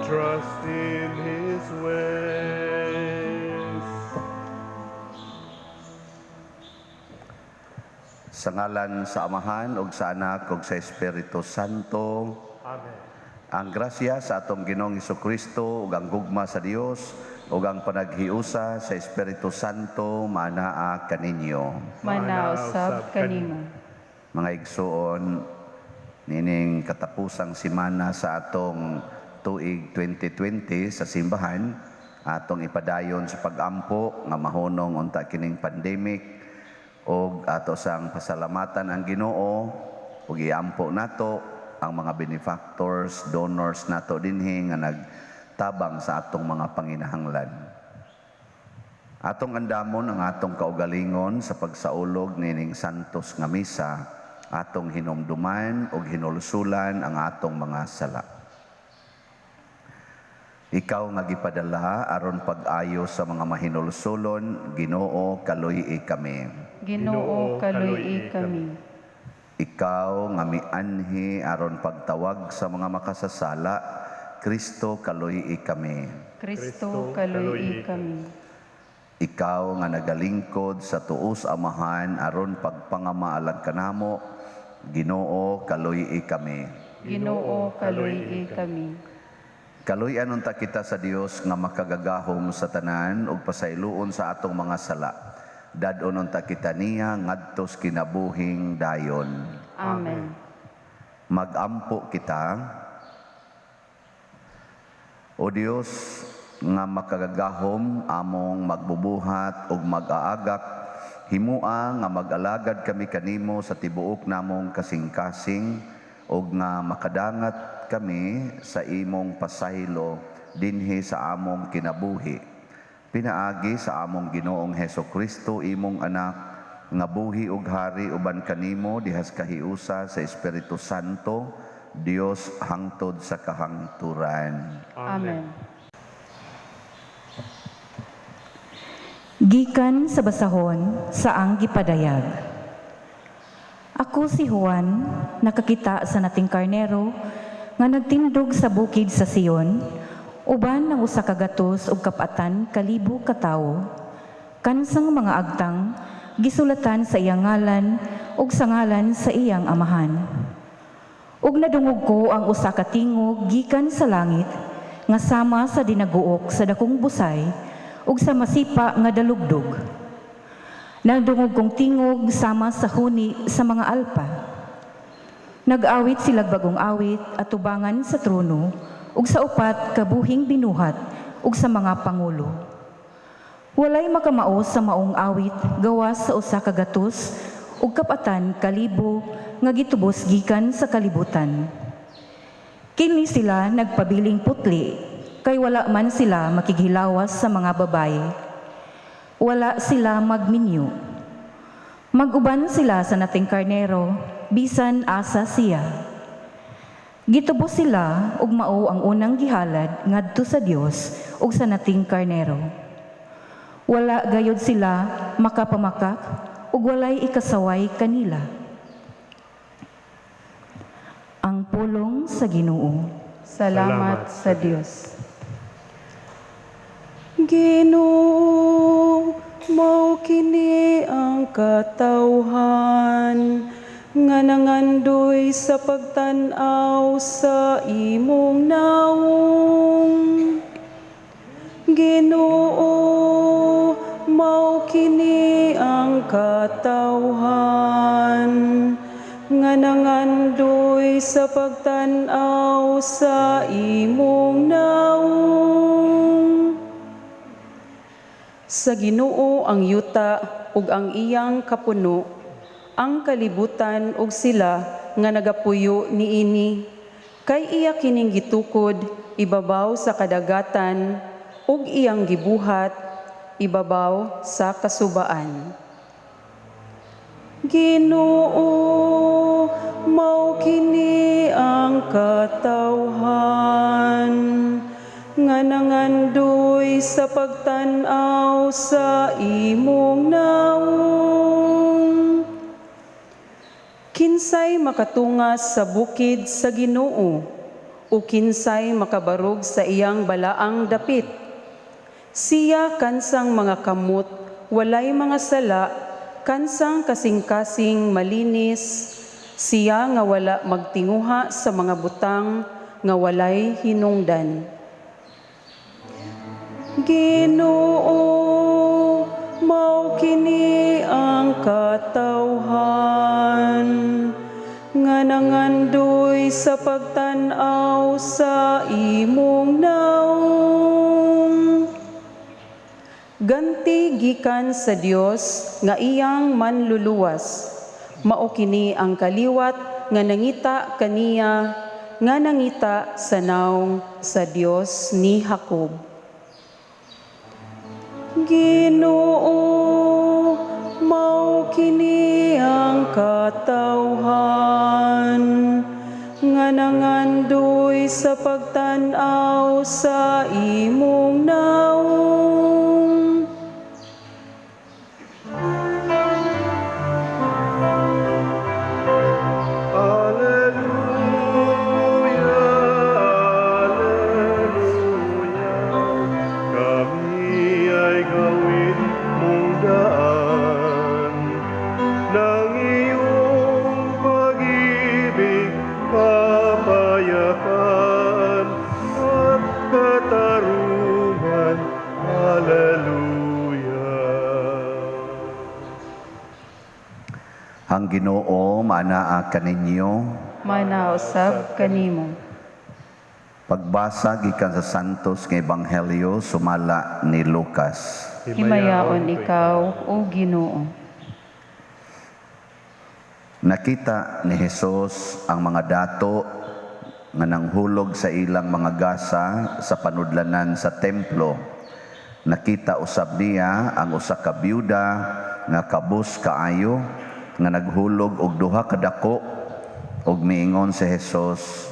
trust in His ways. Sa ngalan sa Amahan ug sa Anak ug sa Espiritu Santo. Amen. Ang grasya sa atong Ginoong Hesukristo ug ang gugma sa Dios ug ang panaghiusa sa Espiritu Santo manaa kaninyo. Manausab kanimo. Mga igsoon, nining katapusang simana sa atong tuig 2020 sa simbahan, atong ipadayon sa pag-ampo nga mahunong unta kining pandemic ug ato sang pasalamatan ang Ginoo ug iampo nato ang mga benefactors, donors nato dinhi nga nagtabang sa atong mga panginahanglan. Atong andamon ang atong kaugalingon sa pagsaulog nining santos nga misa, atong hinumduman ug hinulsulan ang atong mga sala. Ikaw nga gipadala aron pag-ayo sa mga mahinulsulon, Ginoo kaluy kami. Ginoo kaluy kami. Ikaw nga mianhi aron pagtawag sa mga makasasala, Kristo kaluy kami. Kristo kaluy kami. Ikaw nga nagalingkod sa tuos Amahan aron pagpangamaalag kanamo, Ginoo kaluy kami. Ginoo kaluy kami. Kaluy-an unta kita sa Dios nga makagagahom sa tanan ug pasayloon sa atong mga sala. Dadon unta kita niya ngadtos kinabuhing dayon. Amen. Magampo kita. O Dios nga makagagahom among magbubuhat ug mag-aagak, himua nga mag-alagad kami kanimo sa tibuok namong kasing-kasing ug nga makadangat kami sa imong pasaylo dinhi sa among kinabuhi. Pinaagi sa among Ginoong Hesukristo imong anak nga buhi ug hari uban kanimo dihas kahiusa sa Espiritu Santo, Dios hangtod sa kahangturan. Amen. Gikan sa basahon sa ang gipadayag. Ako si Juan, nakakita sa nating karnero, nga nagtindog sa bukid sa Sion, uban ng usa ka gatos ug kapatan kalibo ka tawo. Kansang mga agtang, gisulatan sa iyang ngalan ug sa ngalan sa iyang amahan. Ug nadungog ko ang usa ka tingog gikan sa langit, nga sama sa dinaguok sa dakong busay, ug sa masipa nga dalugdog. Nagdungog kong tingog sama sa huni sa mga alpa. Nag-awit sila bagong awit at tubangan sa trono, ug sa upat kabuhing binuhat, ug sa mga pangulo. Walay makamaos sa maong awit gawas sa usa ka gatos, ug kapatan kalibo nga gitubos gikan sa kalibutan. Kini sila nagpabiling putli, kay wala man sila makighilawas sa mga babaye. Wala sila magminyo. Maguban sila sa nating karnero, bisan asa siya. Gitubos sila ug mao ang unang gihalad ngadto sa Dios ug sa nating karnero. Wala gayud sila makapamakak ug walay ikasaway kanila. Ang pulong sa Ginoo. Salamat sa Dios. Ginoo, mao kini ang katawhan nga nangandoy sa pagtan-aw sa imong naong. Ginoo, mao kini ang katawhan nga nangandoy sa pagtan-aw sa imong naong. Sa Ginoo ang yuta ug ang iyang kapuno, ang kalibutan ug sila nga nagapuyo niini. Kay iya kining gitukod ibabaw sa kadagatan ug iyang gibuhat ibabaw sa kasubaan. Ginoo, mao kini ang katawhan nga nangandoy sa pagtan-aw sa imong naong. Kinsay makatungas sa bukid sa Ginoo o kinsay makabarog sa iyang balaang dapit. Siya kansang mga kamot, walay mga sala, kansang kasing-kasing malinis, siya nga wala magtinguha sa mga butang, nga walay hinungdan. Ginoo, mao kini ang katawhan, nga nangandoy sa pagtan-aw sa imong naong. Ganti gikan sa Dios nga iyang manluluwas, mao kini ang kaliwat nga nangita kaniya, nga nangita sa naong sa Dios ni Jacob. Ginoo, mao kini ang katawhan, nga nangandoy sa pagtan-aw sa imong naong. Alleluia, Alleluia. Kami ay gawin mong daan ng iyong pag-ibig, kapayapaan at katarungan. Alleluia. Ang Ginoo manaa kaninyo. Manausab kanimo. Pagbasa gikan sa Santos nga Ebanghelyo sumala ni Lucas. Himayaon ikaw, O Ginoo. Nakita ni Jesus ang mga dato nga nanghulog sa ilang mga gasa sa panudlanan sa templo. Nakita usab niya ang usa ka byuda nga kabus kaayo nga naghulog og duha ka dako, og miingon si Jesus,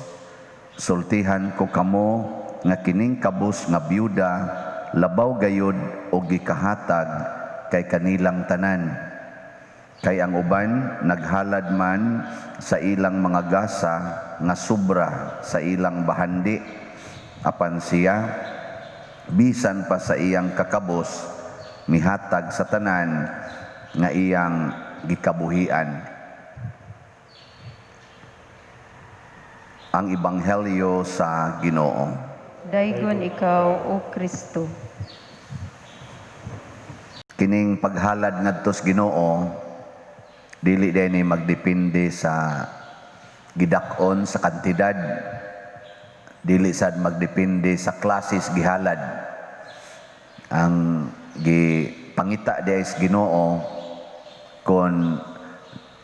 sultihan ko kamo nga kining kabus nga byuda labaw gayud og gikahatag kay kanilang tanan. Kay ang uban naghalad man sa ilang mga gasa nga sobra sa ilang bahandi, apan siya bisan pa sa iyang kakabos mihatag sa tanan nga iyang gikabuhian. Ang Ebanghelyo sa Ginoo. Daygon ikaw, O Kristo. Kining paghalad ngadto sa Ginoo dili dinhi magdepende sa gidak-on sa kantidad, dili sad magdepende sa klases gihalad. Ang gipangita diay sa Ginoo kung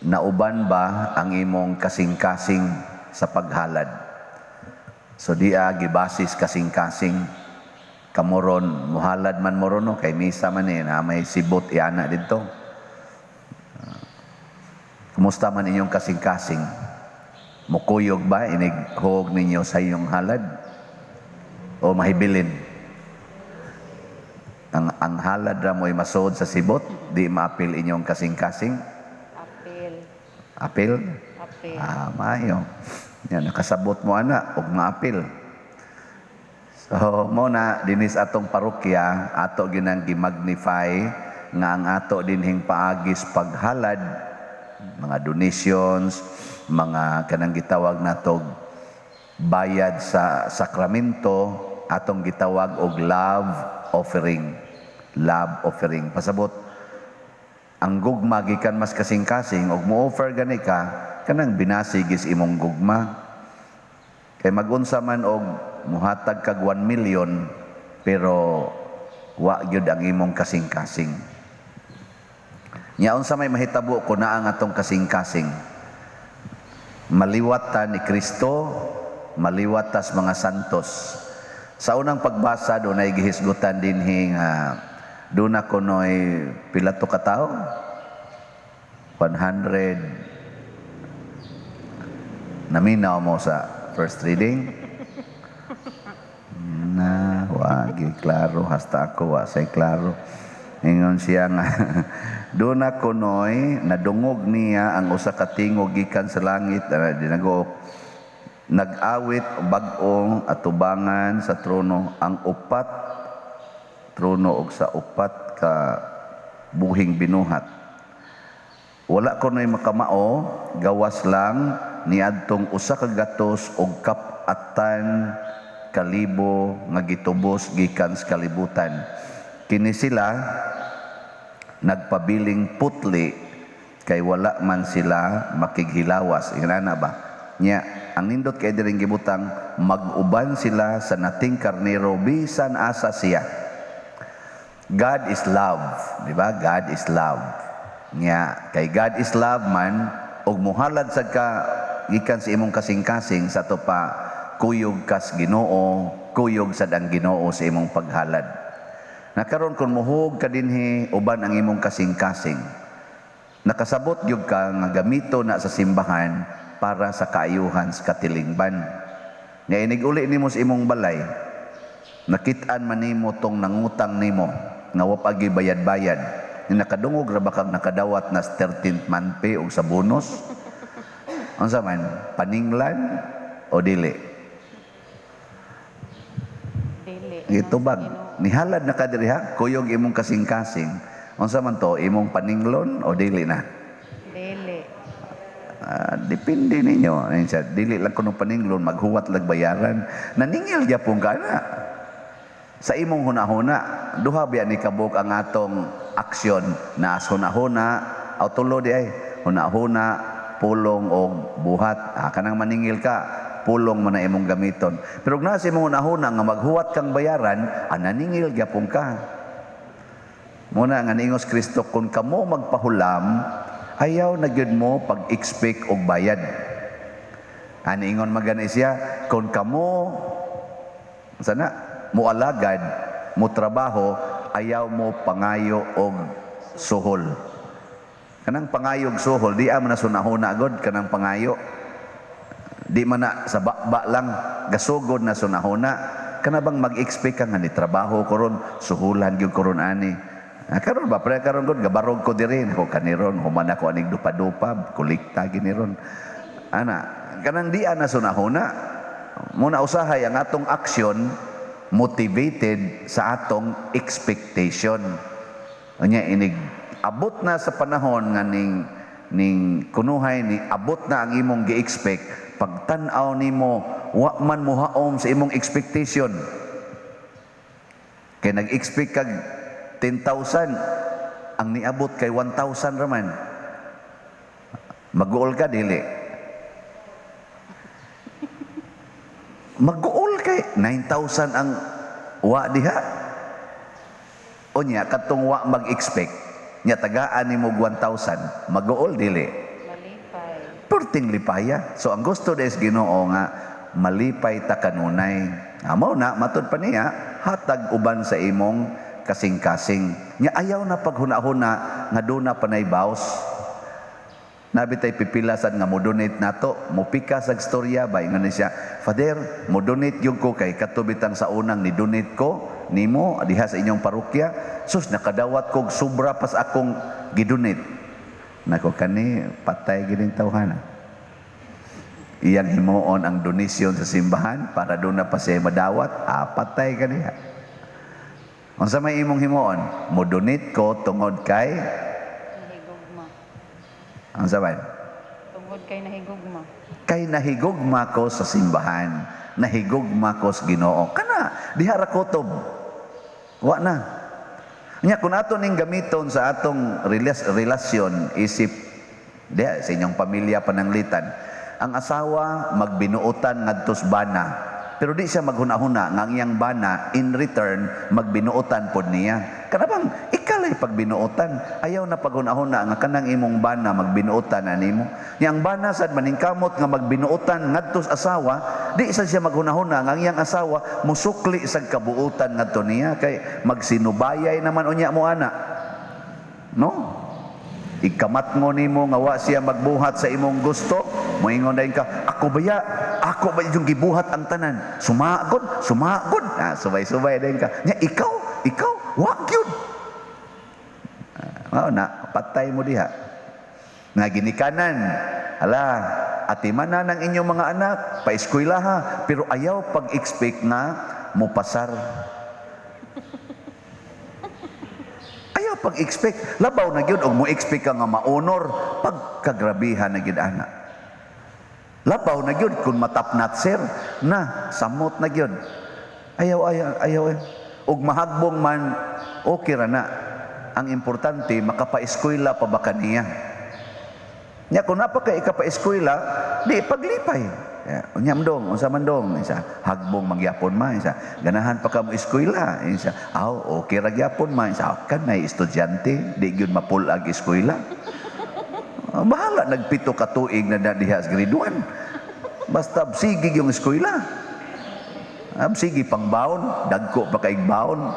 nauban ba ang imong kasing-kasing sa paghalad. So diya gibasis kasing-kasing kamoron muhalad man morono kay misa man na may sibot iana dito. Kumusta man inyong kasing-kasing? Mukuyog ba inighog ninyo sa iyong halad o mahibilin? Ang halad ra mo'y masod sa sibot, di maapil inyong kasing-kasing? Apil. Apil? Apil. Maayo. Yan, nakasabot mo ana, og maapil. So, mo na, dinis atong parokya, ato ginang gi-magnify, nga ang ato dinhing paagis paghalad, mga donations, mga kanang gitawag natog bayad sa sakramento, atong gitawag og love offering. Love offering. Pasabot, ang gugma gikan mas kasing-kasing, og mo-offer gani ka, kanang binasigis imong gugma. Kay magunsa man og muhatag kag 1 million, pero wa gyud ang imong kasing-kasing. Nyaon sa may mahitabo ko na ang atong kasing-kasing. Maliwat ta ni Kristo, maliwat tas mga santos. Sa unang pagbasa doon ay gihisgutan dinhi nga doon ako no'y pila to katao? 100. Naminaw mo sa first reading? Na, wagi klaro, hasta ako, wasay klaro. Ingon siya nga, doon ako no'y nadungog niya ang usa ka tingog gikan sa langit, dinago, nag-awit bag-ong atubangan sa trono ang upat trono og sa upat ka buhing binuhat. Wala ko na'y makamao, gawas lang niadtong usa ka gatos og kapatan kalibo nga gitubos gikan sa kalibutan. Kini sila nagpabiling putli kay wala man sila makighilawas. Inana ba? Nya, ang nindot kay diring gibutang mag-uban sila sa nating karnero bisan asa siya. God is love, di ba? God is love. Nya, kay God is love man og muhalad sad ka gikan sa imong kasing-kasing sa to pa kuyog kas Ginoo, kuyog sad ang Ginoo sa imong paghalad. Nakaron kung muhog ka dinhi uban ang imong kasing-kasing, nakasabot gyud ka nga gamito na sa simbahan para sa kaayuhan sa katilingban. Nga inig-uli nimo sa imong balay, nakit-an man nimo tong nangutang nimo nga wa pa bayad-bayad. Ni nakadungog ra ba kag nakadawat na 13th month pay og sa bonus? Unsa man, paninglan o dili? Dili. Gitubag. Nihalad na ka diri ha, kuyog imong kasing-kasing. Unsa man to, imong paninglon o dili na? Dili. Depende ninyo. Ayun siya, dili lang kuno paninglon, maghuwat lag bayaran. Naningil gyapon ka na. Sa imong hunahuna, duha biya ni kabuk ang atong aksyon na as hunahuna, o tulo di ay, hunahuna, pulong o buhat. Kanang maningil ka, pulong man na imong gamiton. Pero kung nasa imong hunahuna nga maghuwat kang bayaran, naningil gyapon ka. Muna nga ningos Kristo, kung kamo magpahulam, ayaw na gyud mo pag-expect og bayad. Aningon magani siya, kung kamo sana mualagad, mo trabaho, ayaw mo pangayo og suhol. Kanang pangayo og suhol, di man na sunahuna agad kanang pangayo. Di man na sa bakba lang, gasugod na sunahuna. Kana bang mag-expect ka nga ni trabaho ko ron, suhulan gyud ko ron ani. Karon ba, pre karon gud gabarog ko diri ko kaniron, human ako aning dupa-dupa, kulikta gini ron. Ana, kanang di na sunahuna. Muna usahay ang atong aksyon motivated sa atong expectation. Unya inig abot na sa panahon nga ning kunuhay ni abot na ang imong gi-expect, pagtan-aw nimo wa man muhaom sa imong expectation. Kay nag-expect kag 10,000, ang niabot kay 1,000 raman. Mag-uol ka dili? Mag-uol kay 9,000 ang wa diha. O niya, katong wa mag-expect, niya tagaan ni mo 1,000, mag-uol dili. Malipay. Perting lipaya. So ang gusto des Ginoo nga, malipay ta kanunay. Amo na, matod pa niya, hatag uban sa imong kasing-kasing. Niya ayaw na paghuna-huna, nga doon na panay baos. Nabi tay pipilasan nga mo-donate nato, mupika sa storya ba nga siya, Father, mo-donate yung ko kay katubitang sa unang ni donate ko nimo diha sa inyong parokya. Sus nakadawat kog sobra pas akong gidonate. Nako kani patay gining tawhana. Iyang himuon ang donasyon sa simbahan para doon na pa siya madawat, patay kaniya. Unsa may imong himuon? Mo-donate ko tungod kay Nahigugma. ang saban? Tungod kay nahigugma. Kay nahigugma ko sa simbahan, nahigugma ko sa Ginoo. Kana, diha ra kutob. Wa na. Nya kun ato ning gamiton sa atong relasyon, isip diha sa inyong pamilya pananglitan. Ang asawa magbinuotan ngadto sa bana. Pero di siya maghuna-huna nga ang iyang bana in return magbinuotan pod niya. Kana bang ikalay pagbinuotan, ayaw na paghuna-huna nga kanang imong bana magbinuotan animo. Yang bana sad maningkamot nga magbinuotan ngadto sa asawa, di sad siya maghuna-huna nga ang iyang asawa musukli sa kabuutan ngadto niya kay magsinubayay naman unya mo ana. No? Ikamat mo nimo nga wa siya magbuhat sa imong gusto, moingon dayon ka, ako ba yung gibuhat ang tanan? Sumagod. Subay-subay dayon ka. Nya ikaw, wa gyud. Na patay mo diha. Nga ginikanan, hala, atiman na ng inyong mga anak, pa-eskwela ha, pero ayaw pag-expect nga mo pasar. Ayaw pag-expect, labaw na gyud og mo expect ka nga ma-honor, pagkagrabihan na gyud ana. Labaw na gyud kung matapnat sir, na samot na gyud. Ayaw. Og mahagbong man, okay ra na. Ang importante, makapa-eskwela pa ba kaniya? Nya kung napaka ikapa-eskwela, di paglipay. Unya mandong, unsa mandong, isa hagbong magyapon ma, isa ganahan pa ka mo eskwela, isa okay ra gyapon ma, isa kan nay estudyante, di gyud mapulag eskwela. Bahala nagpito ka tuig na diha sa grade 1. Basta sige yung eskwela. Sige pang baon, dagko pa kaig baon.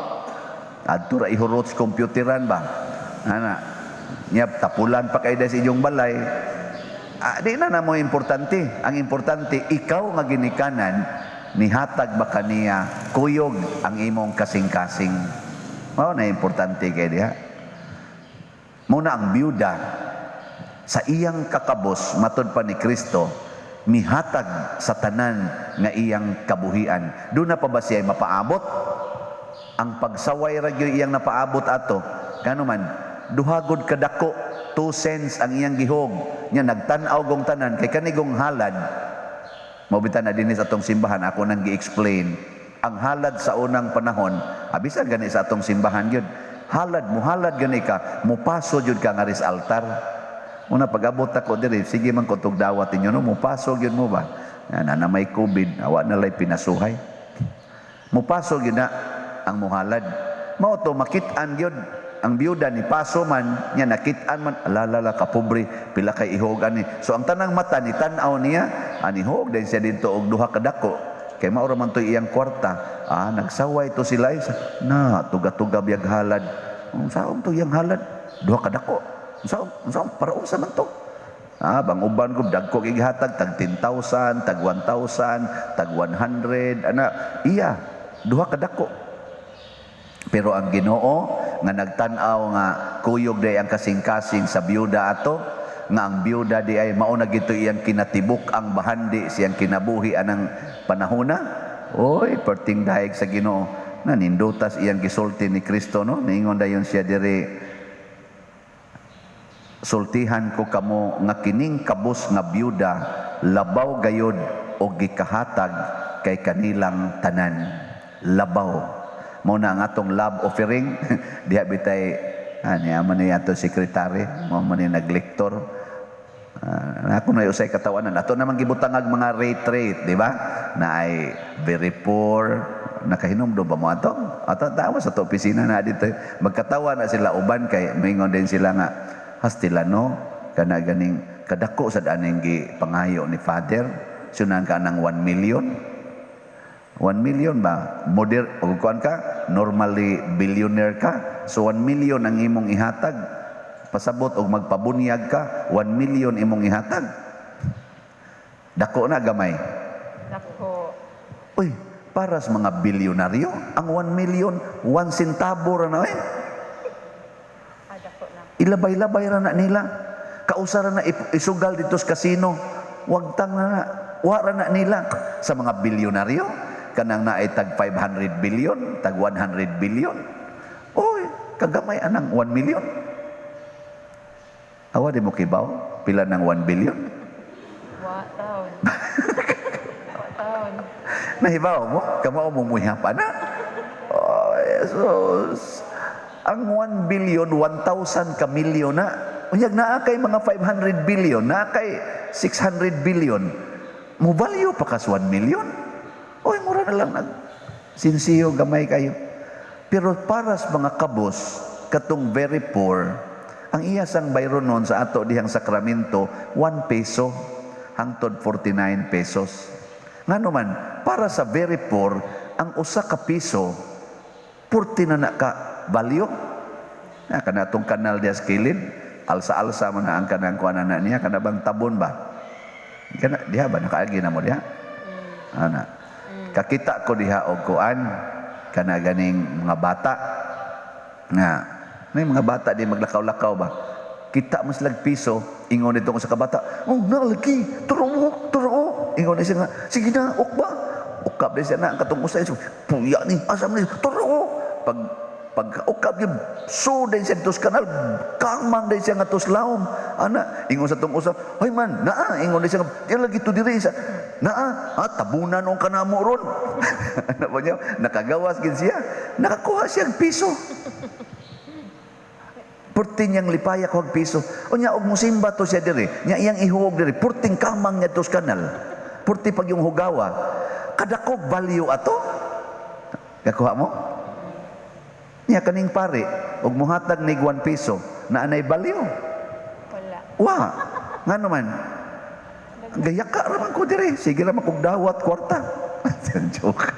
Adto ra ihurot sa computeran ba. Ana. Nya tapulan pa kay sa inyong balay. Di na mo importante. Ang importante, ikaw nga ginikanan, nihatag ba kaniya kuyog ang imong kasing-kasing. Mao na importante kay diha. Muna ang biyuda sa iyang kakabos matud pa ni Kristo, mihatag sa tanan nga iyang kabuhian. Doon na pa ba siya mapaabot? Ang pagsaway ra gyud iyang napaabot ato. Kano man, duhagod kadako, 2 cents ang iyang gihog. Nya nagtan-aw gong tanan kay kanigong halad. Mabitan na dinhi sa atong simbahan, ako nang gi-explain. Ang halad sa unang panahon, abisan gani sa atong simbahan gyud. Muhalad gani ka, mupaso gyud ka nga ris altar. Una pag-abot ako diri, sige man ko tug dawat inyo no, mupaso gyud mo ba? Na may COVID, awa na lay pinasuhay. Mupaso gyud na ang muhalad. Mao to makit-an gyud ang biyuda ni paso man, nya nakit-an man, alalala ka pobre, pila kay ihog ani. So ang tanang mata ni tan-aw niya, ani hog din siya dito og duha ka dako. Kay mao ra man to iyang kwarta. Nagsaway to sila na tuga-tuga biyag halad. Unsaon to iyang halad? Duha ka dako. Unsaon para unsa man to? Bang uban ko dagko gihatag tag 10,000, tag 1,000, tag 100 ana. Iya, duha ka dako. Pero ang Ginoo nga nagtan-aw nga kuyog day ang kasing-kasing sa biyuda ato, nga ang biyuda di ay mao na gito iyang kinatibuk ang bahandi siyang kinabuhi anang panahona. Oy, perting daig sa Ginoo. Nanindutas iyang gisulti ni Kristo no. Niingon dayon siya diri, sultihan ko kamo nga kining kabus nga biyuda labaw gayod og gikahatag kay kanilang tanan. Labaw. Mao na ang atong love offering. Diha bitay niya man ni ato sekretary, mao man ni naglektor. Ako na usay katawanan. Ato naman gibutangag mga rate, di ba? Na ay very poor, nakahinomdom ba mo ato? Ato tawa sa to opisina na dito. Magkatawa na sila uban kay moingon din sila nga hastilano kana ganing kadako sa daning gi pangayo ni Father. Sunan ka ng 1 million. 1 million ba? O kuan ka, normally billionaire ka. So 1 million ang imong ihatag. Pasabot og magpabunyag ka, 1 million imong ihatag. Dako na gamay. Dako. Uy, para sa mga bilyonaryo, ang 1 million, 1 centavo ra na Dako na. Ilabay-labay ra na nila. Kausara na isugal dito sa kasino. Wagtang na, wara na nila sa mga bilyonaryo. Kanang naay tag 500 billion, tag 100 billion. Oy, kagamay anang 1 million. Awa di mo kibaw, pila ng 1 billion? Taon. Taon. Nahibaw mo, kamao mo muhapa na. Oh, Jesus. Ang 1 billion, 1,000 ka milyon na. Unyag naa kay mga 500 billion, naa kay 600 billion. Mo value pa kas 1 million? Oy, mura na lang sinsiyo, gamay kayo. Pero para sa mga kabos, katong very poor, ang iyasang bayro nun sa ato dihang sakramento, 1 peso, hangtod 49 pesos. Nga naman, para sa very poor, ang usa ka piso, 40 na ka value. Kana itong kanal diya sa kilid, alsa-alsa mo na ang kanang kuanan na niya, kana bang tabon ba? Kana, diha ba? Nakaagi na mo diha? Ana. Kakita ko diha og kuan kana ganing mga bata nga may mga bata di maglakaw-lakaw ba kita mas piso, ingon itong sa kabata, oh nalagi, turo, ingon na siya nga, sige na, ukba, ukap na siya na, katong usay, puya ni, asam ni, turo, pag ukap yun, so din siya tos kanal, kamang din siya nga tos laom, ana, ingon sa tong usap, ay man, naa, ingon din siya, yan lagi to diri sa, naa, tabunan ang kanamo ron, ano ba niya, nakagawas gid siya, nakakuha siyang piso, purting niyang lipaya ko piso, o niya, og musimba to siya diri, niya iyang ihuog diri, purting kamang niya tos kanal, purti pag yung hugawa, kadako value ato, kakuha mo? Niya kaning pare, og muhatag ni 1 piso, na anay baliw. Wala. Wa, nga naman. Gayaka raman ko dire, sige raman kog dawat kwarta. Joke.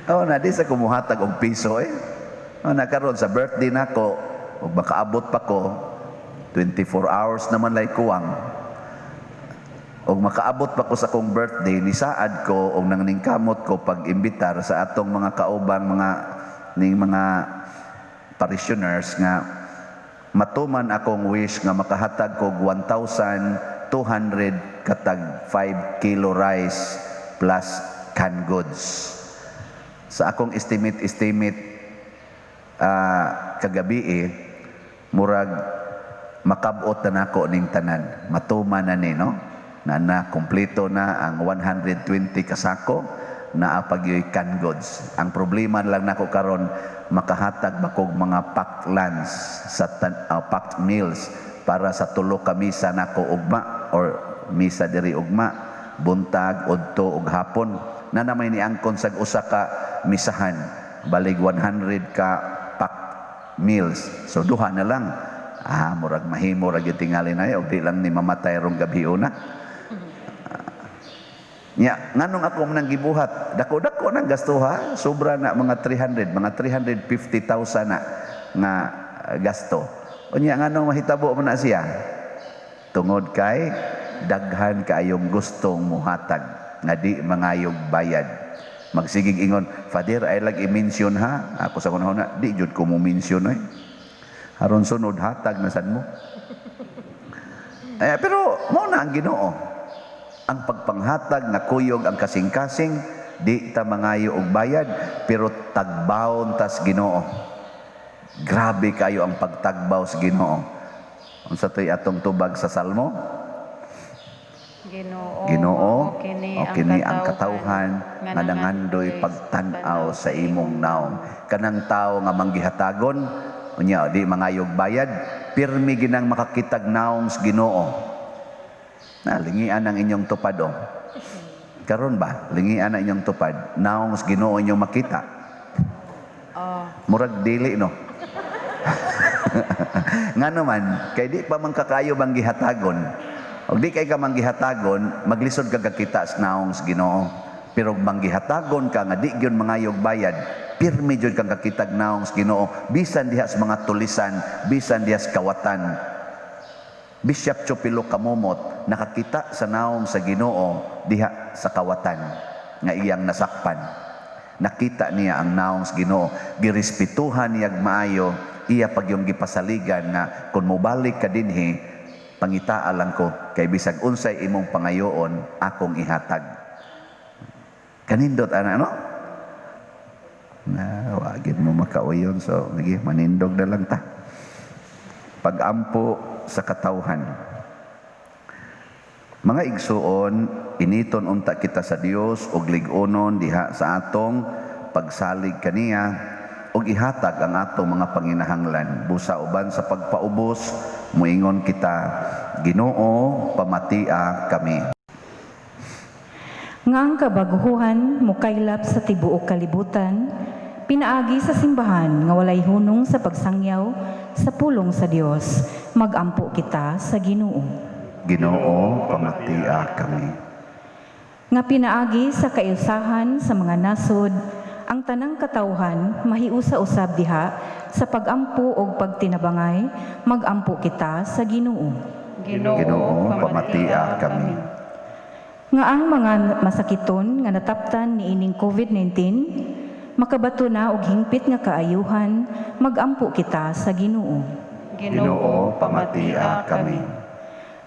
Oh, na di sa kumuhatag og piso eh. Oh, nakaroon sa birthday nako, og makaabot pa ko 24 hours naman lay kuwang. Og makaabot pa ko sa kong birthday, nisaad ko og nang ningkamot ko pag-imbitar sa atong mga kaubang mga parishioners nga matuman akong wish nga makahatag ko 1,200 katag 5 kilo rice plus canned goods. Sa akong estimate kagabi murag makabot na nako ning tanan, matuman na ni no na kompleto na ang 120 kasako na apagyoy canned goods. Ang problema lang nako karon makahatag ba kog mga packed lunch sa packed meals para sa tulo ka misa nako ugma or misa diri ugma, buntag, udto ug hapon. Na namay ni angkon sag usa ka misahan balig 100 ka packed meals. So duha na lang. Murag mahimo ra gyud tingali na og di lang ni mamatay rong gabi una. Nya nganong ako manang gibuhat, dako-dako nang gastuha, sobra na mga 350,000 na nga gasto. Unya nganong mahitabo man na siya? Tungod kay daghan kaayong gustong muhatag nga di mangayog bayad. Magsigig ingon, Father, ay lag i-mention ha. Ako sa kunahon na, di jud ko mo mention oy. Haron sunod hatag na sad mo. Pero mo na ang Ginoo. Ang pagpanghatag na kuyog ang kasing-kasing, di ta mangayo og bayad, pero tagbawon tas Ginoo. Grabe kayo ang pagtagbaw sa Ginoo. Unsa toy atong tubag sa Salmo? Ginoo, kini ang katawhan nga nangandoy pagtan-aw sa imong naong. Kanang tawo nga manggihatagon, unya di mangayog bayad, pirmi ginang makakitag naong sa Ginoo. Lingian ang inyong tupad o. Karon ba? Lingian ang inyong tupad. Naong sa Ginoo inyong makita. Murag dili no. Nga naman, kay di pa man kakayo bang gihatagon. Og di kay ka man gihatagon, maglisod ka kakita sa naong sa Ginoo. Pero bang gihatagon ka nga di gyud mangayog bayad, pirmi jud kang kakitag naong sa Ginoo, bisan diha sa mga tulisan, bisan diha sa kawatan. Bishop Chopilo Kamumot nakakita sa naong sa Ginoo diha sa kawatan nga iyang nasakpan. Nakita niya ang naong sa Ginoo, girespetuhan niya maayo, iya pag yung gipasaligan nga kung mobalik ka dinhi, pangitaa lang ko kay bisag unsay imong pangayoon akong ihatag. Kanindot ana no? Na wagid mo makauyon, so lagi manindog na lang ta. Pag-ampo sa katawhan. Mga igsuon, initon unta kita sa Dios og lig-onon diha sa atong pagsalig kaniya og ihatag ang atong mga panginahanglan. Busa uban sa pagpaubos, muingon kita, Ginoo, pamatia kami. Nga ang kabaguhuhan mukaylap sa tibuok kalibutan, pinaagi sa simbahan nga walay hunong sa pagsangyaw sa pulong sa Dios. Magampo kita sa Ginoo. Ginoo, pamatia kami. Nga pinaagi sa kayusahan sa mga nasod, ang tanang katawhan mahiusa-usab diha sa pagampo og pagtinabangay, magampo kita sa Ginoo. Ginoo, pamatia kami. Nga ang mga masakiton nga nataptan ni ining COVID-19, makabato na og hingpit nga kaayuhan, magampo kita sa Ginoo. Ginoo, pamatia kami.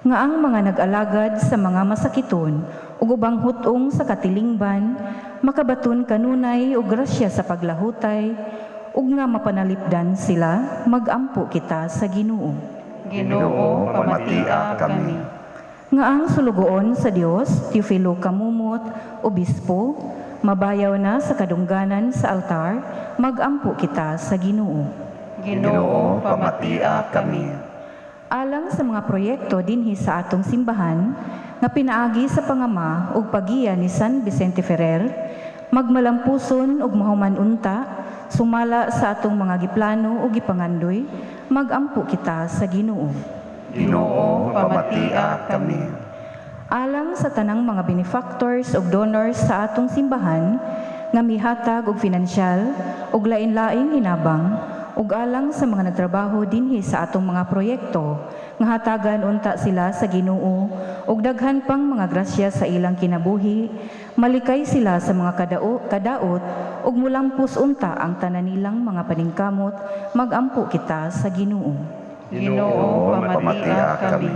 Nga ang mga nag-alagad sa mga masakiton ug ubang hutong sa katilingban makabaton kanunay og grasya sa paglahutay ug nga mapanalipdan sila magampo kita sa Ginoo. Ginoo, pamatia kami. Nga ang sulugoon sa Dios Teofilo Kamumot, obispo, mabayaw na sa kadungganan sa altar magampo kita sa Ginoo. Ginoo, pamatia kami. Alang sa mga proyekto dinhi sa atong simbahan nga pinaagi sa pangama ug pagiya ni San Vicente Ferrer, magmalampuson ug mahuman unta sumala sa atong mga giplano ug gipangandoy, magampo kita sa Ginoo. Ginoo, pamatia kami. Alang sa tanang mga benefactors ug donors sa atong simbahan nga mihatag og pinansyal ug lain-laing hinabang ug alang sa mga nagtrabaho dinhi sa atong mga proyekto nga hatagan unta sila sa Ginoo ug daghan pang mga grasya sa ilang kinabuhi, malikay sila sa mga kadaot ug mulampos unta ang tanan nilang mga paningkamot, magampo kita sa Ginoo. Ginoo, pamatia kami.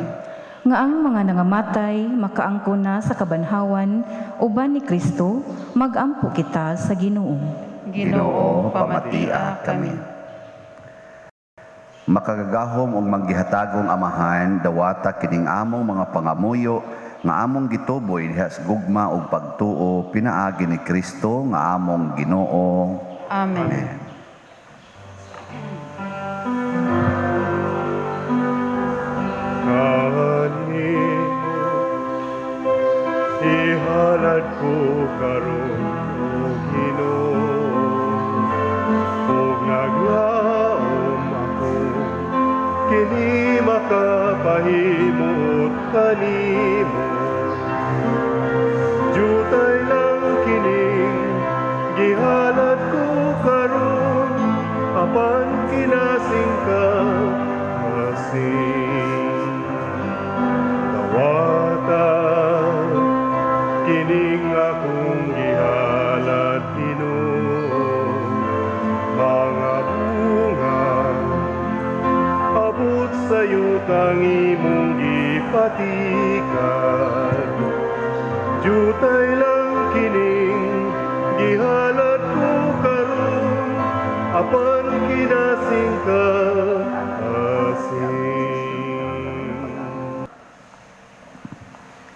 Nga ang mga nangamatay makaangkon na sa kabanhawan uban ni Kristo, magampo kita sa Ginoo. Ginoo, pamatia kami. Makagagahom ug maggihatagong amahan dawata kining among mga pangamuyo nga among gituboy diha sa gugma ug pagtuo pinaagi ni Kristo nga among Ginoo. Amen. Kanimo ihalad ko karon o Ginoo, ug naglaom ako kini makapahimot kanimo. Jutay lang kining gihalad ko karon apan kinasing ka kasing dawata kining akong gihalad Ginoo, mga bunga abot sa yutang imong gipatikan. Jutay lang kining gihalad ko karon apan kinasing ka kasing.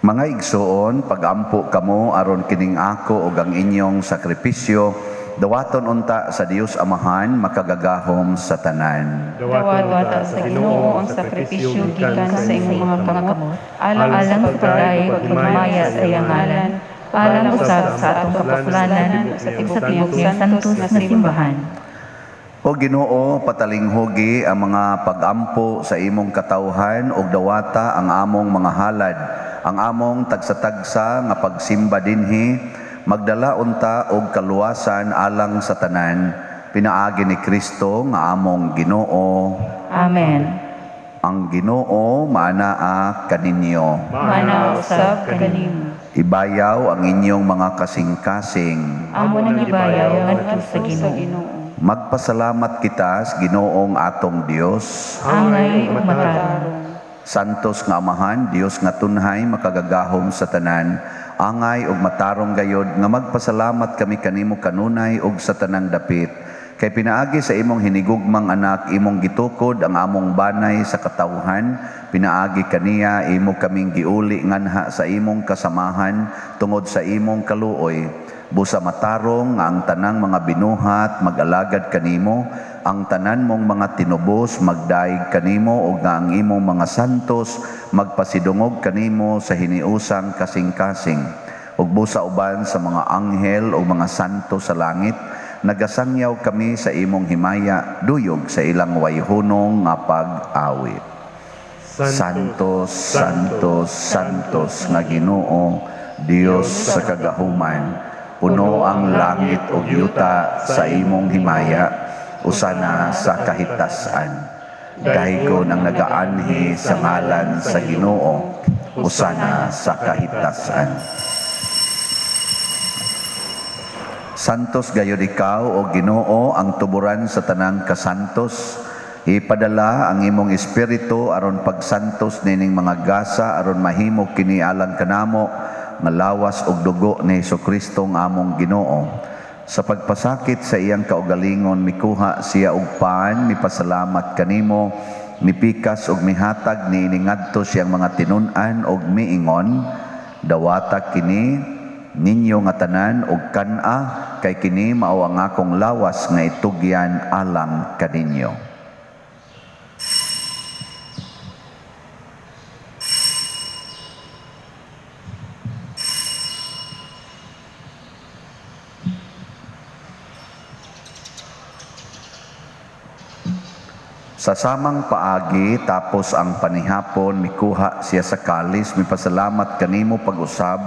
Mga igsoon, pagampo kamo aron kining ako ug ang inyong sakripisyo dawaton unta sa Dios Amahan makagagahom sa tanan. Dawat sa Ginoo ang sakripisyo gikan sa imong mga kamot, alang sa pagdayo ug himaya sa iyang ngalan, alang usab sa atong kapakulanan sa tibok santos nga simbahan. O Ginoo, patalinghogi ang mga pagampo sa imong katawhan ug dawata ang among mga halad, ang among tagsa-tagsa nga pagsimba dinhi, magdala unta og kaluwasan alang sa tanan, pinaagi ni Kristo nga among Ginoo. Amen. Ang Ginoo maanaa kaninyo. Mana usab kanimo. Ibayaw ang inyong mga kasing-kasing. Amo nang ibayaw ngadto sa Ginoo. Magpasalamat kita sa Ginoong atong Dios. Angay ug matarong. Santos nga Amahan, Dios nga tunhay makagagahom sa tanan, angay ug matarong gayod nga magpasalamat kami kanimo kanunay ug sa tanang dapit. Kay pinaagi sa imong hinigugmang anak, imong gitukod ang among banay sa katawhan, pinaagi kaniya, imo kaming giuli nganha sa imong kasamahan tungod sa imong kaluoy. Busa matarong nga ang tanang mga binuhat mag-alagad kanimo, ang tanan mong mga tinubos magdaig kanimo ug nga ang imong mga santos magpasidungog kanimo sa hiniusang kasing-kasing. Ug busa uban sa mga anghel ug mga santo sa langit, nagasangyaw kami sa imong himaya duyog sa ilang wayhunong nga pag-awit. Santos, Santos, Santos nga Ginoo, Dios sa kagahuman, puno ang langit ug yuta sa imong himaya, usana sa kahitasan. Dahigon ang nagaanhi sa ngalan sa Ginoo, usana sa kahitasan. Santos gayud ikaw o Ginoo ang tuburan sa tanang kasantos, Ipadala ang imong espiritu aron pagsantos nining mga gasa aron mahimo kini alang kanamo nga lawas ug dugo ni Hesukristo nga among Ginoo. Sa pagpasakit sa iyang kaugalingon mikuha siya og paan, mipasalamat kanimo, mipikas ug mihatag niini ngadto siyang mga tinun-an ug miingon, dawata kini ninyo nga tanan og kan-a kay kini mao ang akong lawas nga itugyan alang kaninyo. Sa samang paagi tapos ang panihapon mikuha siya sa kalis, mipasalamat kanimo pag-usab,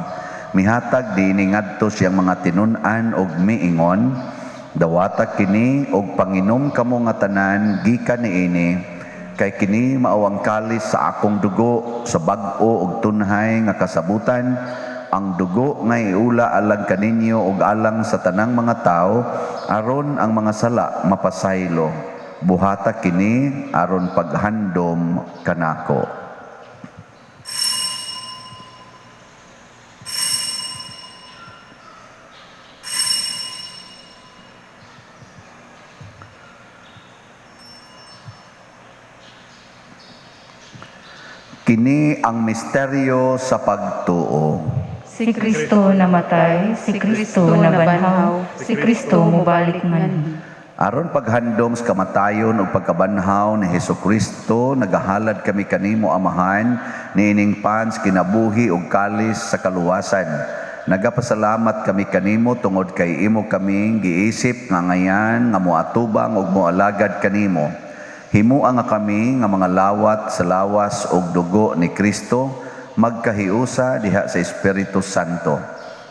mihatag dinhi ngadto siyang mga tinun-an og miingon, dawata kini og panginom kamo nga tanan gikan niini, kay kini mao ang kalis sa akong dugo sa bag-o ug tunhay nga kasabutan, ang dugo nga iula alang kaninyo ug alang sa tanang mga tao aron ang mga sala mapasaylo. Buhata kini aron paghandom kanako. Kini ang misteryo sa pagtuo. Si Kristo namatay, si Kristo nabanhaw, si Kristo mubalik nganhi. Aron paghandom sa kamatayon ug pagkabanhaw ni Hesukristo, nagahalad kami kanimo Amahan niining pans kinabuhi ug kalis sa kaluwasan. Nagapasalamat kami kanimo tungod kay imo kaming giisip nga ngayan nga moatubang ug moalagad kanimo. Himuan nga kami nga mga lawat sa lawas ug dugo ni Kristo magkahiusa diha sa Espiritu Santo.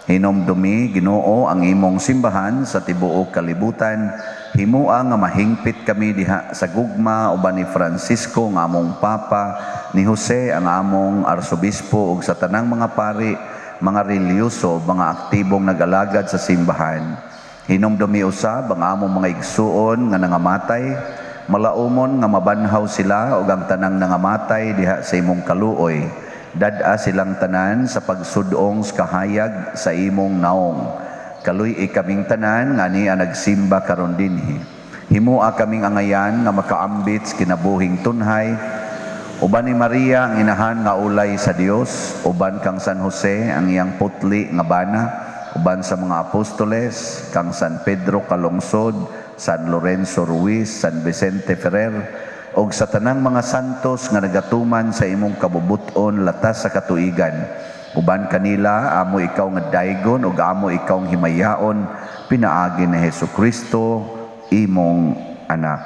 Hinomdumi Ginoo ang imong simbahan sa tibuok kalibutan. Himua nga mahingpit kami diha sa gugma uban ni Francisco nga among Papa, ni Jose ang among Arsobispo ug sa tanang mga pari, mga reliyoso, mga aktibong nag-alagad sa simbahan. Hinumdumi usab ang among mga igsuon nga nangamatay, malaumon nga mabanhaw sila ug ang tanang nangamatay diha sa imong kaluoy. Dad-a silang tanan sa pagsudong sa kahayag sa imong naong. Kaluy kaming tanan nga niya nagsimba karon dinhi. Himua kaming angayan nga makaambit kinabuhing tunhay. Uban ni Maria ang inahan nga ulay sa Dios, uban kang San Jose ang iyang putli nga bana, uban sa mga apostoles, kang San Pedro Calungsod, San Lorenzo Ruiz, San Vicente Ferrer, og sa tanang mga santos nga nagatuman sa imong kabubuton latas sa katuigan. Uban kanila, amo ikaw nga daygon ug amo ikaw nga himayaon, pinaagi ni Hesukristo, imong anak.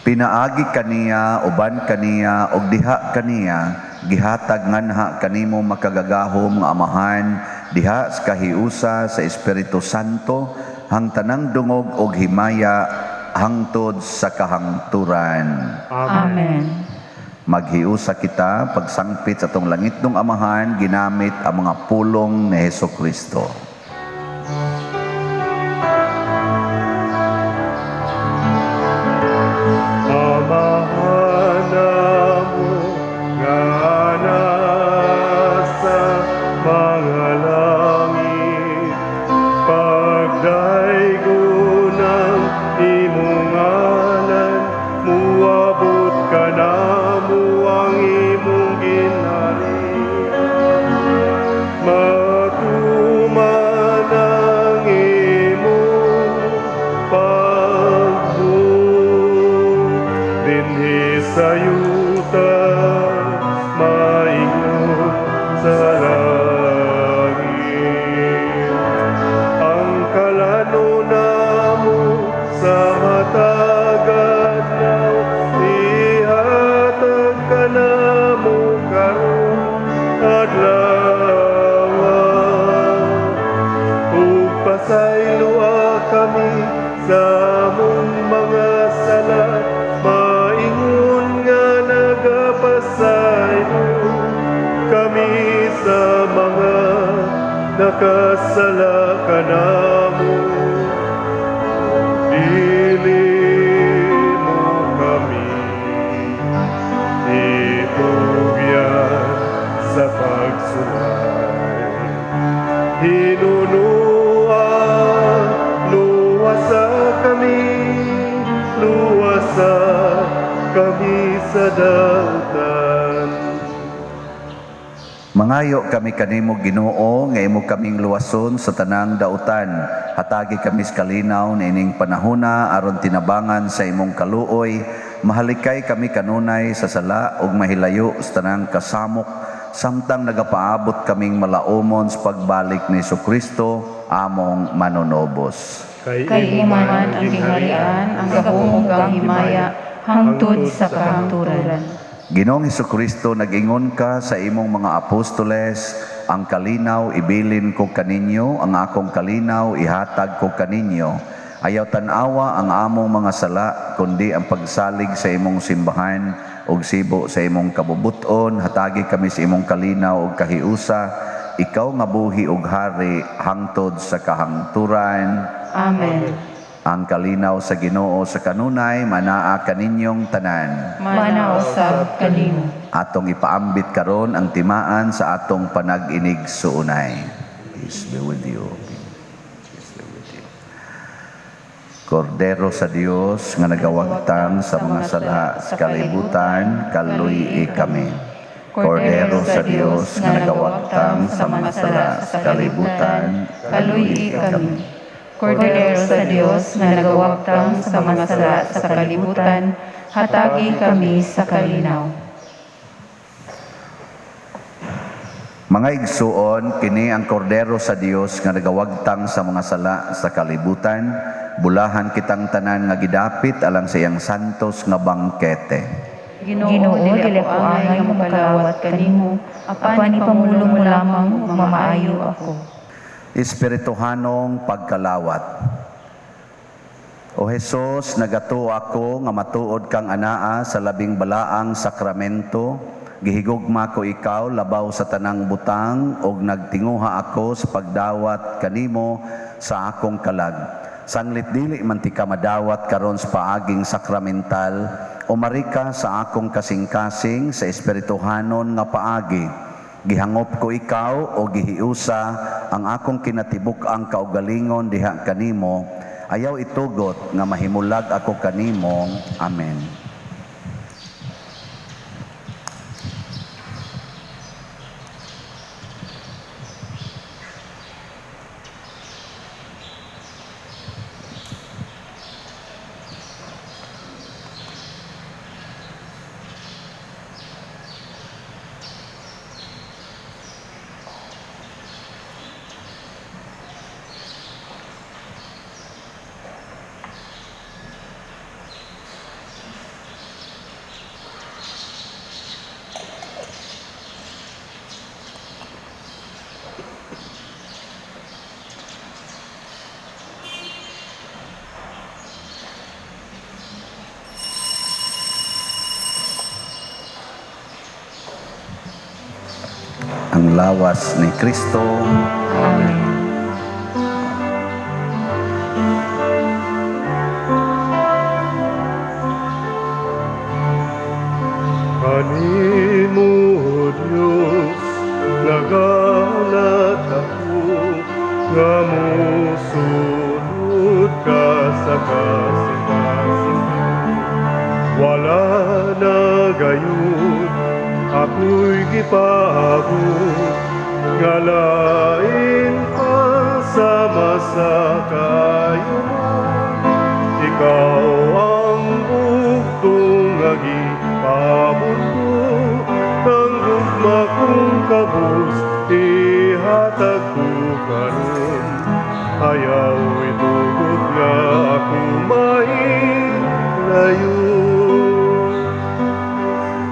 Pinaagi kaniya, uban kaniya, ug diha kaniya, gihatag nganha kanimo makagagahom nga Amahan, diha sa kahiusa sa Espiritu Santo, hang tanang dungog ug himaya, hangtod sa kahangturan. Amen. Maghiusa kita pagsangpit sa atong langitnong Amahan ginamit ang mga pulong ni Hesukristo. Amahan namo nga nasa mga langit, pagdaygo ng imong ngalan, muabot ka namo ang imong ginharian. Matuman sa dautan. Mangayo kami kanimo Ginoo nga imo kaming luwason sa tanang dautan. Hatagi kami sa kalinaw niining panahona aron tinabangan sa imong kaluoy. Mahalikay kami kanunay sa sala ug mahilayo sa tanang kasamok samtang nagapaabot kaming malaumon sa pagbalik ni Jesucristo among manonobos. Kay iman ang gingharian, ang gahom ug ang himaya, hangtod sa kahangturan. Ginoong Jesucristo, nag-ingon ka sa imong mga apostoles, ang kalinaw ibilin ko kaninyo, ang akong kalinaw ihatag ko kaninyo. Ayaw tanawa ang among mga sala, kundi ang pagsalig sa imong simbahan ug sibo sa imong kabubuton. Hatagi kami sa imong kalinaw ug kahiusa, ikaw nga buhi ug hari hangtod sa kahangturan. Amen. Ang kalinaw sa Ginoo sa kanunay manaa kaninyong tanan. Manausab kanimo. Atong ipaambit karon ang timaan sa atong panag-inig suunay. Peace be with you. Peace be with you. Kordero sa Dios nga nagawagtang sa mga sala sa kalibutan, kaluy kami. Kordero sa Dios nga nagawagtang sa mga sala sa kalibutan, kaluy kami. Kordero sa Dios nga nagawagtang sa mga sala sa kalibutan, hatagi kami sa kalinaw. Mga igsuon, kini ang kordero sa Dios nga nagawagtang sa mga sala sa kalibutan, bulahan kitang tanan nga gidapit alang sa iyang santos nga bangkete. Ginoo, dili ako angay nga makalawat kanimo, apan ipamulong mo lamang ug mamaayo ako. Espirituhanong pagkalawat. O Jesus, nagato ako nga matuod kang anaa sa labing balaang sakramento, gihigugma ko ikaw labaw sa tanang butang ug nagtinguha ako sa pagdawat kanimo sa akong kalag. Sanglit dili man ti ka madawat karon sa paaging sakramental, umari ka sa akong kasing-kasing sa espirituhanon nga paagi. Gihangop ko ikaw o gihiusa ang akong kinatibuk ang kaugalingon diha kanimo. Ayaw itugot nga mahimulag ako kanimo. Amen. Ang lawas ni Kristo. Amen. Kanimo, Diyos, nagalat ako, nga musunod ka sa kasing-kasing. Wala na gayon, ako'y gipabot, nga lain pa sama sa kayo. Ikaw ang bugtong nga gipabot ko, ang gugma kong kabus, ihatag ko karon. Ayaw itugot nga ako mahilayo.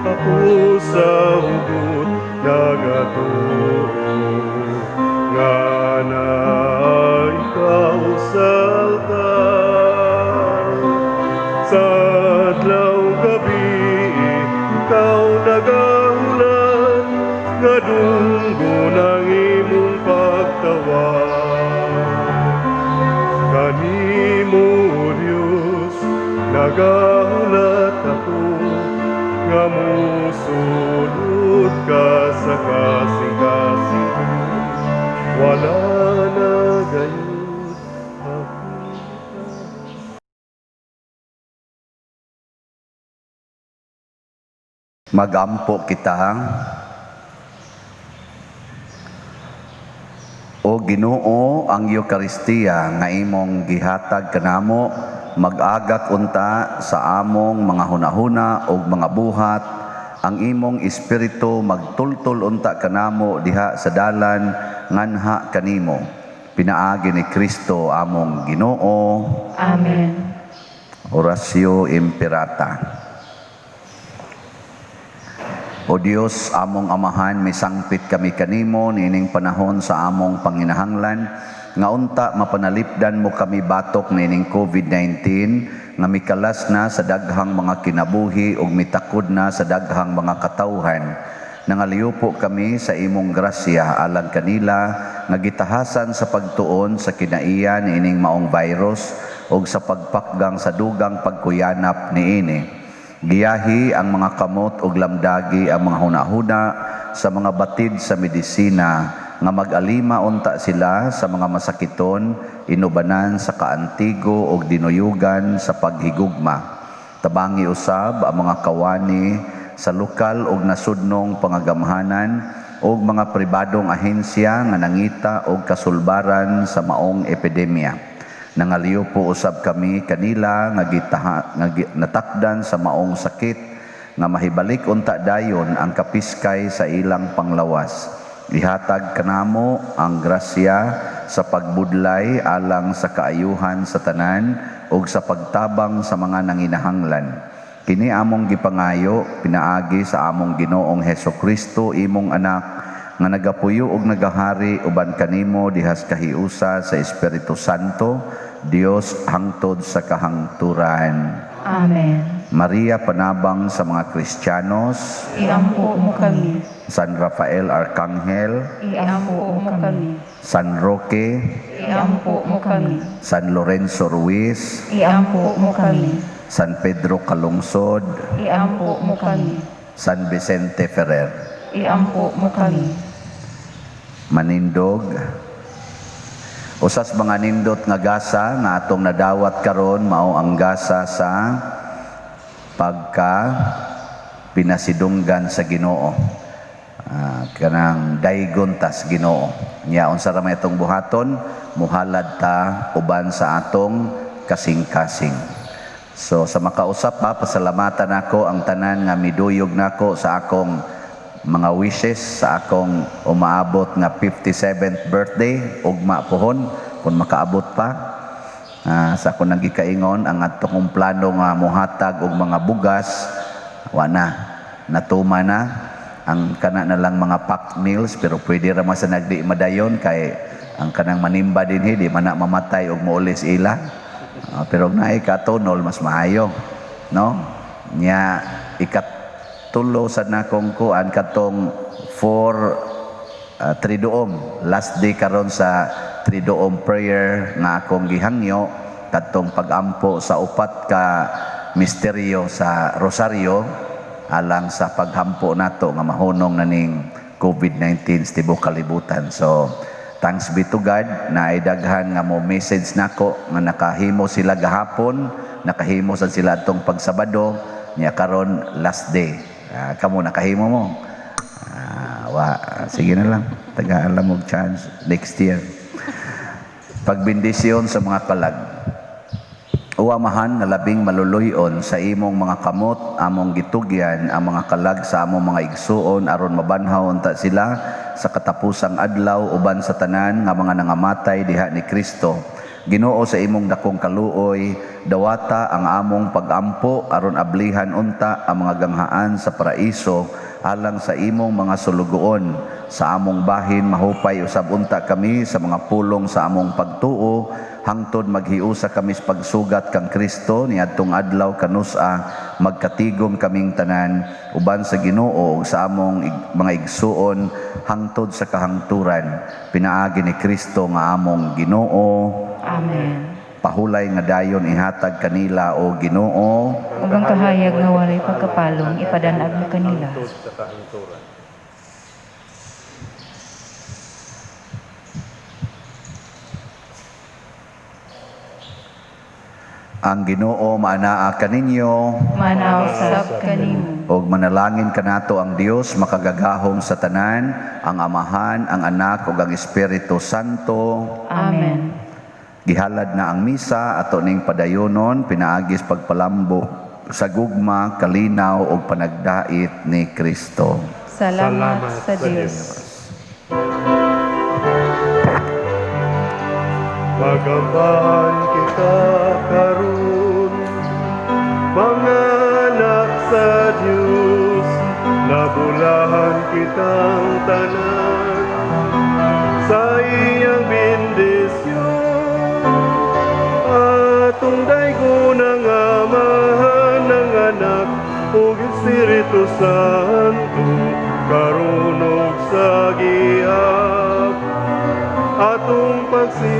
Ako sa hugot nagatuo, nga na ikaw sa altar. Sa adlaw gabi, ikaw nagahulat, nga dunggo ng imong pagtawag. Kanimo, Diyos, nagahulat ako, nga musunod ka sa kasing-kasing. Wala na gayon. Magampo kita o Ginoo ang Eucharistia nga imong gihatag kanamo, mag-agak unta sa among mga hunahuna o mga buhat, ang imong espiritu magtultol unta kanamo diha sa dalan nganha kanimo. Pinaagi ni Kristo among Ginoo. Amen. Orasyo Imperata. O Dios, among amahan, misangpit kami kanimo nining panahon sa among panginahanglan, nga unta mapanalipdan mo kami batok nining COVID-19, nga mikalas na sa daghang mga kinabuhi ug mitakod na sa daghang mga katawhan. Nangaliupo kami sa imong grasya alang kanila nga gitahasan sa pagtuon sa kinaiya nining maong virus ug sa pagpakgang sa dugang pagkuyanap niini. Giyahi ang mga kamot ug lamdagi ang mga hunahuna sa mga batid sa medisina nga mag-alima unta sila sa mga masakiton, inubanan sa kaantigo ug dinuyugan sa paghigugma. Tabangi usab ang mga kawani sa lokal ug nasudnong pangagamhanan ug mga pribadong ahensya nga nangita og kasulbaran sa maong epidemya. Nangaliw po usab kami kanila nga natakdan sa maong sakit nga mahibalik unta dayon ang kapiskay sa ilang panglawas. Ihatag kanamo ang grasya sa pagbudlay alang sa kaayuhan sa tanan ug sa pagtabang sa mga nanginahanglan. Kini among gipangayo pinaagi sa among Ginoong Hesukristo imong anak nga nagapuyo ug nagahari uban kanimo dihas kahiusa sa Espiritu Santo, Dios hangtod sa kahangturan. Amen. Maria panabang sa mga Kristiyanos, Iampo mo kami. San Rafael Arcangel, Iampo mo kami. San Roque, Iampo mo kami. San Lorenzo Ruiz, Iampo mo kami. San Pedro Calungsod, Iampo mo kami. San Vicente Ferrer. Iampo mo kami. Manindog, usas mga nindot nga gasa nga atong nadawat karon mao ang gasa sa pagka pinasidunggan sa Ginoo. Kanang daygon tas Ginoo. Nya unsa ra may atong buhaton, muhalad ta uban sa atong kasing-kasing. So sa makausap pa, pasalamatan ako ang tanan nga miduyog nako sa akong mga wishes sa akong umaabot nga 57th birthday, ugma pohon kung makaabot pa. Sa akong nagikaingon ang atong plano nga muhatag og mga bugas, wana natuma na ang kana na lang mga packed meals, pero pwede ra man sa nagdi madayon kay ang kanang manimba dinhi di man na mamatay og muulis ila. Pero naay katonol mas maayo, no? Nya tulo sa nakong kuan katong for Triduum, last day karon sa Triduum prayer nga akong gihangyo katong pagampo sa upat ka misteryo sa Rosario alang sa paghampo nato nga mahunong naning COVID-19 sa tibuok kalibutan. So thanks be to God na idaghan nga mo message nako nga nakahimo sila gahapon, nakahimo sad sila atong pagsabado, nya karon last day. Kamu nakahimo mo. Sige na lang. Tagaan mo chance next year. Pagbindisyon sa mga kalag. Uwamahan na labing maluluyon sa imong mga kamot, among gitugyan, ang mga kalag sa among mga igsuon, aron mabanhaw unta sila sa katapusang adlaw, uban sa tanan nga mga nangamatay diha ni Kristo. Ginoo sa imong dakong kaluoy, dawata ang among pagampo aron ablihan unta ang mga ganghaan sa paraiso alang sa imong mga sulugoon. Sa among bahin mahupay usab unta kami sa mga pulong sa among pagtuo hangtod maghiusa kami sa pagsugat kang Kristo niadtong adlaw kanusa magkatigom kaming tanan uban sa Ginoo ug sa among mga igsuon hangtod sa kahangturan. Pinaagi ni Kristo nga among Ginoo. Amen. Pahulay nga dayon ihatag kanila o Ginoo. Ug ang kahayag nga walay pagkapalong ipadanag mo kanila. Sa kahangturan. Ang Ginoo maanaa kaninyo Manausap kanimo. og manalangin kanato ang Dios makagagahom sa tanan, ang Amahan, ang Anak ug ang Espiritu Santo. Amen. Gihalad na ang misa ato ning padayonon pinaagis pagpalambo sa gugma, kalinaw ug panagdait ni Kristo. Salamat sa Dios. Magambahan kita karon, mga anak sa Diyos, nabulahan kitang tanan, sa iyang bendisyon, atong daygo ng Amahan, ng Anak, ug Espiritu Santo, karon ug sa gihap, atong pagsi